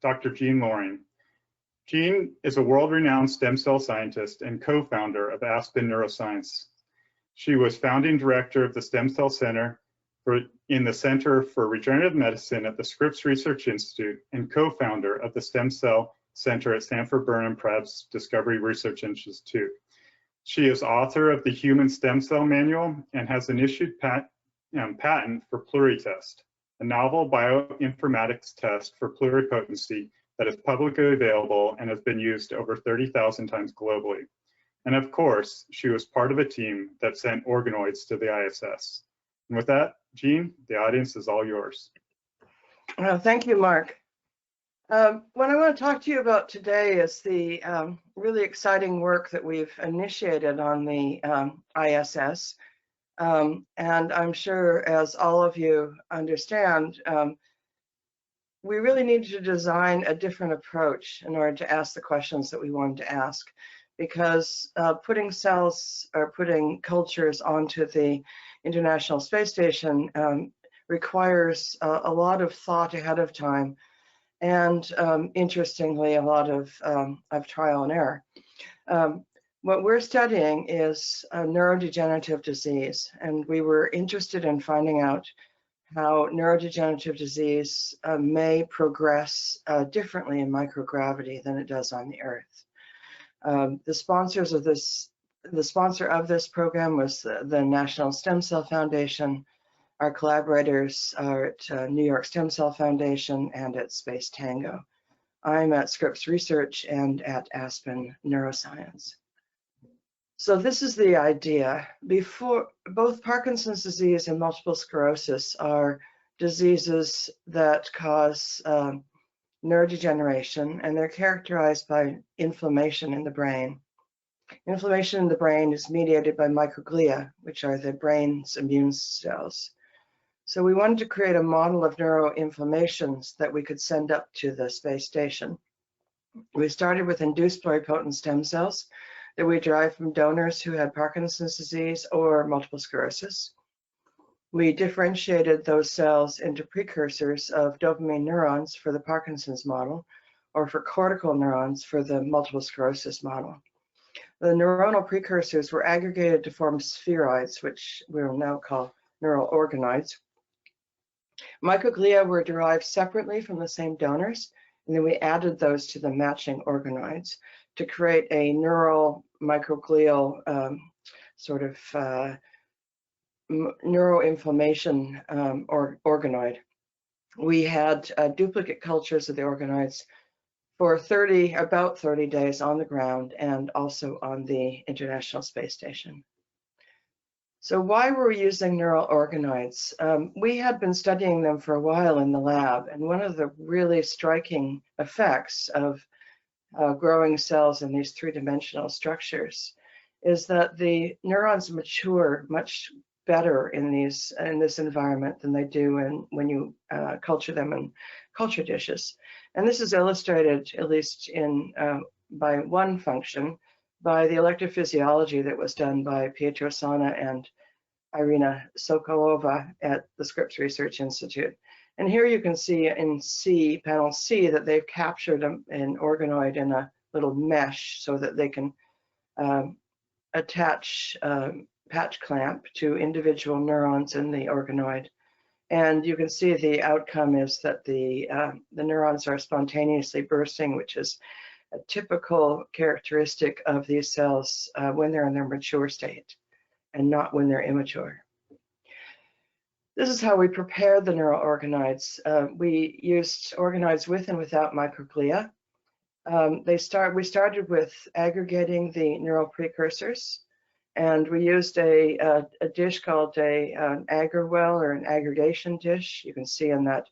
Dr. Jean Loring. Jean is a world-renowned stem cell scientist and co-founder of Aspen Neuroscience. She was founding director of the Stem Cell Center in the Center for Regenerative Medicine at the Scripps Research Institute and co-founder of the Stem Cell Center at Sanford Burnham Pratt's Discovery Research Institute. She is author of the Human Stem Cell Manual and has an issued patent for PluriTest, a novel bioinformatics test for pluripotency that is publicly available and has been used over 30,000 times globally. And of course, she was part of a team that sent organoids to the ISS. And with that, Jean, the audience is all yours. Well, thank you, Mark. What I want to talk to you about today is the really exciting work that we've initiated on the ISS. And I'm sure, as all of you understand, we really need to design a different approach in order to ask the questions that we wanted to ask, because putting cells or putting cultures onto the International Space Station requires a lot of thought ahead of time, and interestingly, a lot of trial and error. What we're studying is a neurodegenerative disease, and we were interested in finding out how neurodegenerative disease may progress differently in microgravity than it does on the Earth. The sponsor of this program was the National Stem Cell Foundation. Our collaborators are at New York Stem Cell Foundation and at Space Tango. I'm at Scripps Research and at Aspen Neuroscience. So this is the idea. Both Parkinson's disease and multiple sclerosis are diseases that cause neurodegeneration, and they're characterized by inflammation in the brain. Inflammation in the brain is mediated by microglia, which are the brain's immune cells. So we wanted to create a model of neuroinflammations that we could send up to the space station. We started with induced pluripotent stem cells that we derived from donors who had Parkinson's disease or multiple sclerosis. We differentiated those cells into precursors of dopamine neurons for the Parkinson's model, or for cortical neurons for the multiple sclerosis model. The neuronal precursors were aggregated to form spheroids, which we will now call neural organoids. Microglia were derived separately from the same donors, and then we added those to the matching organoids to create a neural microglial sort of neuroinflammation organoid. We had duplicate cultures of the organoids for about 30 days on the ground and also on the International Space Station. So why were we using neural organoids? We had been studying them for a while in the lab, and one of the really striking effects of growing cells in these three-dimensional structures is that the neurons mature much better in this environment than they do when you culture them in culture dishes. And this is illustrated, at least by one function, by the electrophysiology that was done by Pietro Sana and Irina Sokolova at the Scripps Research Institute. And here you can see in panel C, that they've captured an organoid in a little mesh so that they can attach patch clamp to individual neurons in the organoid. And you can see the outcome is that the neurons are spontaneously bursting, which is a typical characteristic of these cells when they're in their mature state and not when they're immature. This is how we prepared the neural organoids. We used organoids with and without microglia. We started with aggregating the neural precursors, and we used a dish called an agar well, or an aggregation dish. You can see in that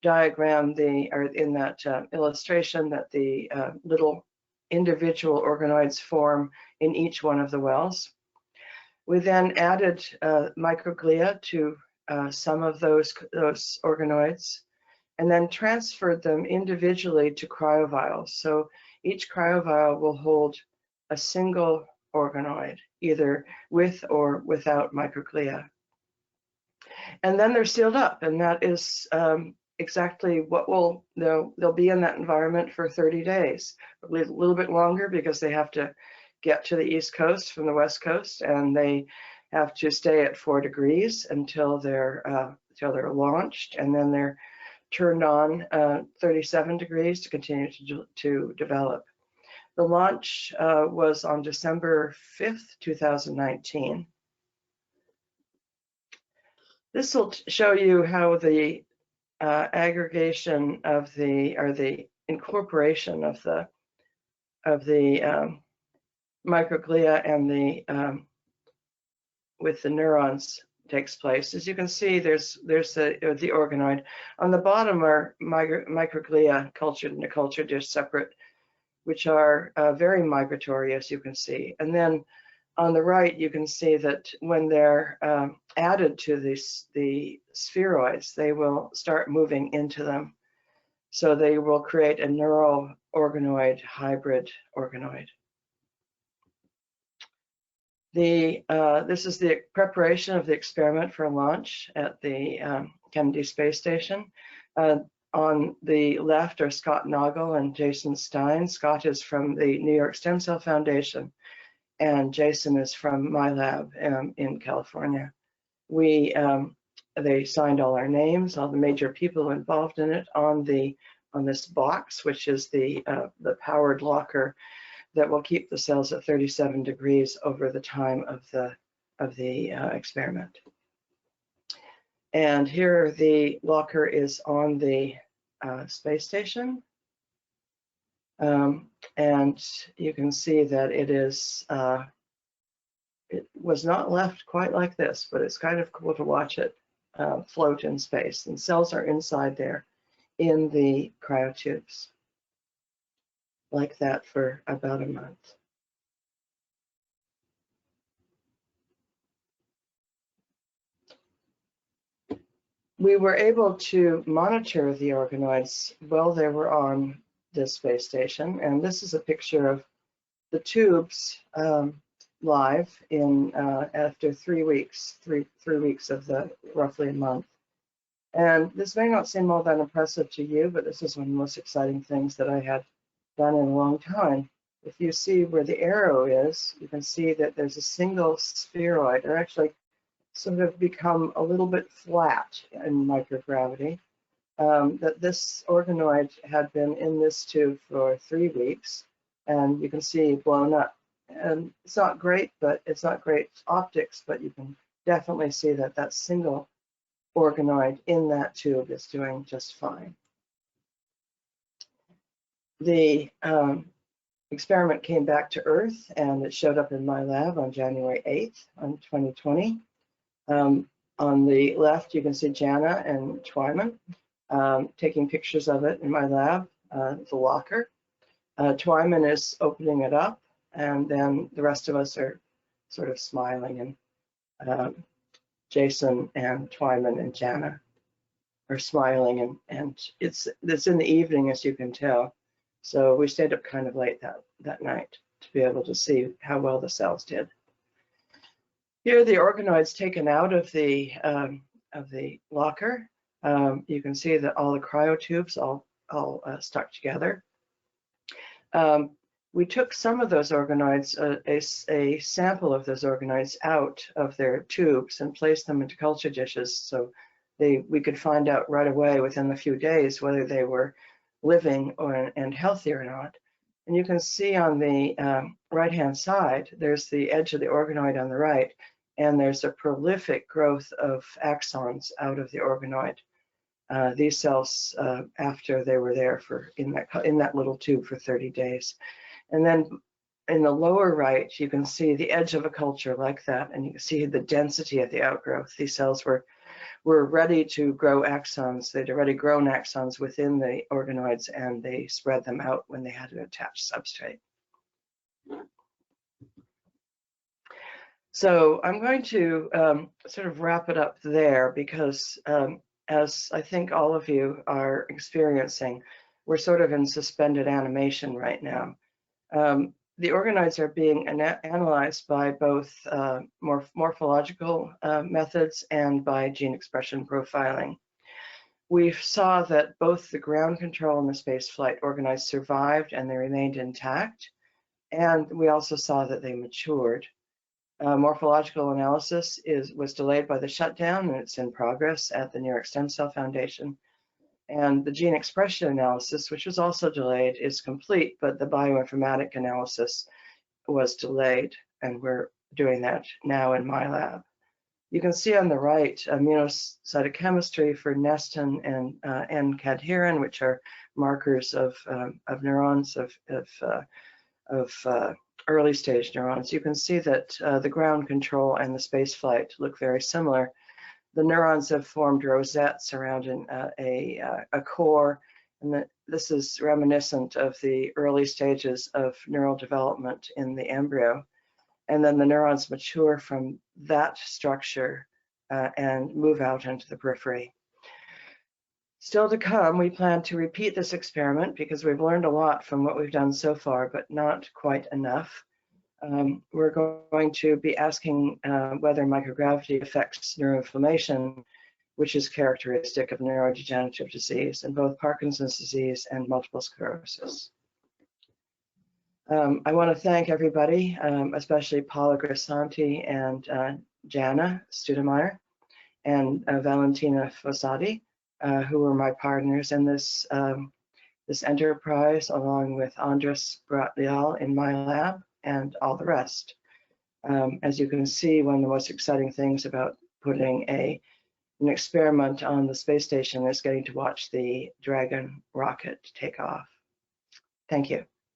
diagram, or in that illustration, that the little individual organoids form in each one of the wells. We then added microglia to some of those organoids, and then transferred them individually to cryovials. So each cryovial will hold a single organoid, either with or without microglia. And then they're sealed up, and that is exactly what they'll be in that environment for 30 days, a little bit longer because they have to get to the East Coast from the West Coast, and they have to stay at 4 degrees until they're launched, and then they're turned on 37 degrees to continue to develop. The launch was on December 5th, 2019. This will show you how the aggregation of the incorporation of the microglia and with the neurons takes place. As you can see, there's the organoid. On the bottom are microglia cultured in a culture dish separate, which are very migratory, as you can see. And then on the right, you can see that when they're added to the spheroids, they will start moving into them. So they will create a neural organoid hybrid organoid. This is the preparation of the experiment for launch at the Kennedy Space Station. On the left are Scott Nagel and Jason Stein. Scott is from the New York Stem Cell Foundation, and Jason is from my lab in California. They signed all our names, all the major people involved in it on this box, which is the powered locker that will keep the cells at 37 degrees over the time of the experiment. And here the locker is on the space station. And you can see that it was not left quite like this, but it's kind of cool to watch it float in space. And cells are inside there in the cryotubes, like that for about a month. We were able to monitor the organoids while they were on this space station, and this is a picture of the tubes live after 3 weeks, three weeks of the roughly a month. And this may not seem all that impressive to you, but this is one of the most exciting things that I had done in a long time. If you see where the arrow is, you can see that there's a single spheroid, or actually sort of become a little bit flat in microgravity. That this organoid had been in this tube for 3 weeks, and you can see blown up. And it's not great, but it's not great optics, but you can definitely see that that single organoid in that tube is doing just fine. The experiment came back to Earth, and it showed up in my lab on January 8th, 2020. On the left, you can see Jana and Twyman taking pictures of it in my lab, the locker. Twyman is opening it up, and then the rest of us are sort of smiling, and Jason and Twyman and Jana are smiling, and it's in the evening, as you can tell. So we stayed up kind of late that night to be able to see how well the cells did. Here are the organoids taken out of the locker. You can see that all the cryotubes all stuck together. We took some of those organoids, a sample of those organoids out of their tubes and placed them into culture dishes, so we could find out right away within a few days whether they were living and healthy or not. And you can see on the right-hand side, there's the edge of the organoid on the right, and there's a prolific growth of axons out of the organoid. These cells, after they were there in that little tube for 30 days. And then in the lower right, you can see the edge of a culture like that, and you can see the density of the outgrowth. These cells were ready to grow axons. They'd already grown axons within the organoids, and they spread them out when they had an attached substrate. So I'm going to sort of wrap it up there, because as I think all of you are experiencing, we're sort of in suspended animation right now. The organoids are being analyzed by both morphological methods and by gene expression profiling. We saw that both the ground control and the spaceflight organoids survived and they remained intact. And we also saw that they matured. Morphological analysis was delayed by the shutdown, and it's in progress at the New York Stem Cell Foundation. And the gene expression analysis, which was also delayed, is complete, but the bioinformatic analysis was delayed, and we're doing that now in my lab. You can see on the right immunocytochemistry for nestin and N-cadherin, which are markers of neurons, of early stage neurons. You can see that the ground control and the space flight look very similar. The neurons have formed rosettes around a core, and this is reminiscent of the early stages of neural development in the embryo. And then the neurons mature from that structure and move out into the periphery. Still to come, we plan to repeat this experiment because we've learned a lot from what we've done so far, but not quite enough. We're going to be asking whether microgravity affects neuroinflammation, which is characteristic of neurodegenerative disease in both Parkinson's disease and multiple sclerosis. I want to thank everybody, especially Paula Grisanti and Jana Studemeyer and Valentina Fossati, who were my partners in this enterprise, along with Andres Bratlial in my lab and all the rest. As you can see, one of the most exciting things about putting an experiment on the space station is getting to watch the Dragon rocket take off. Thank you.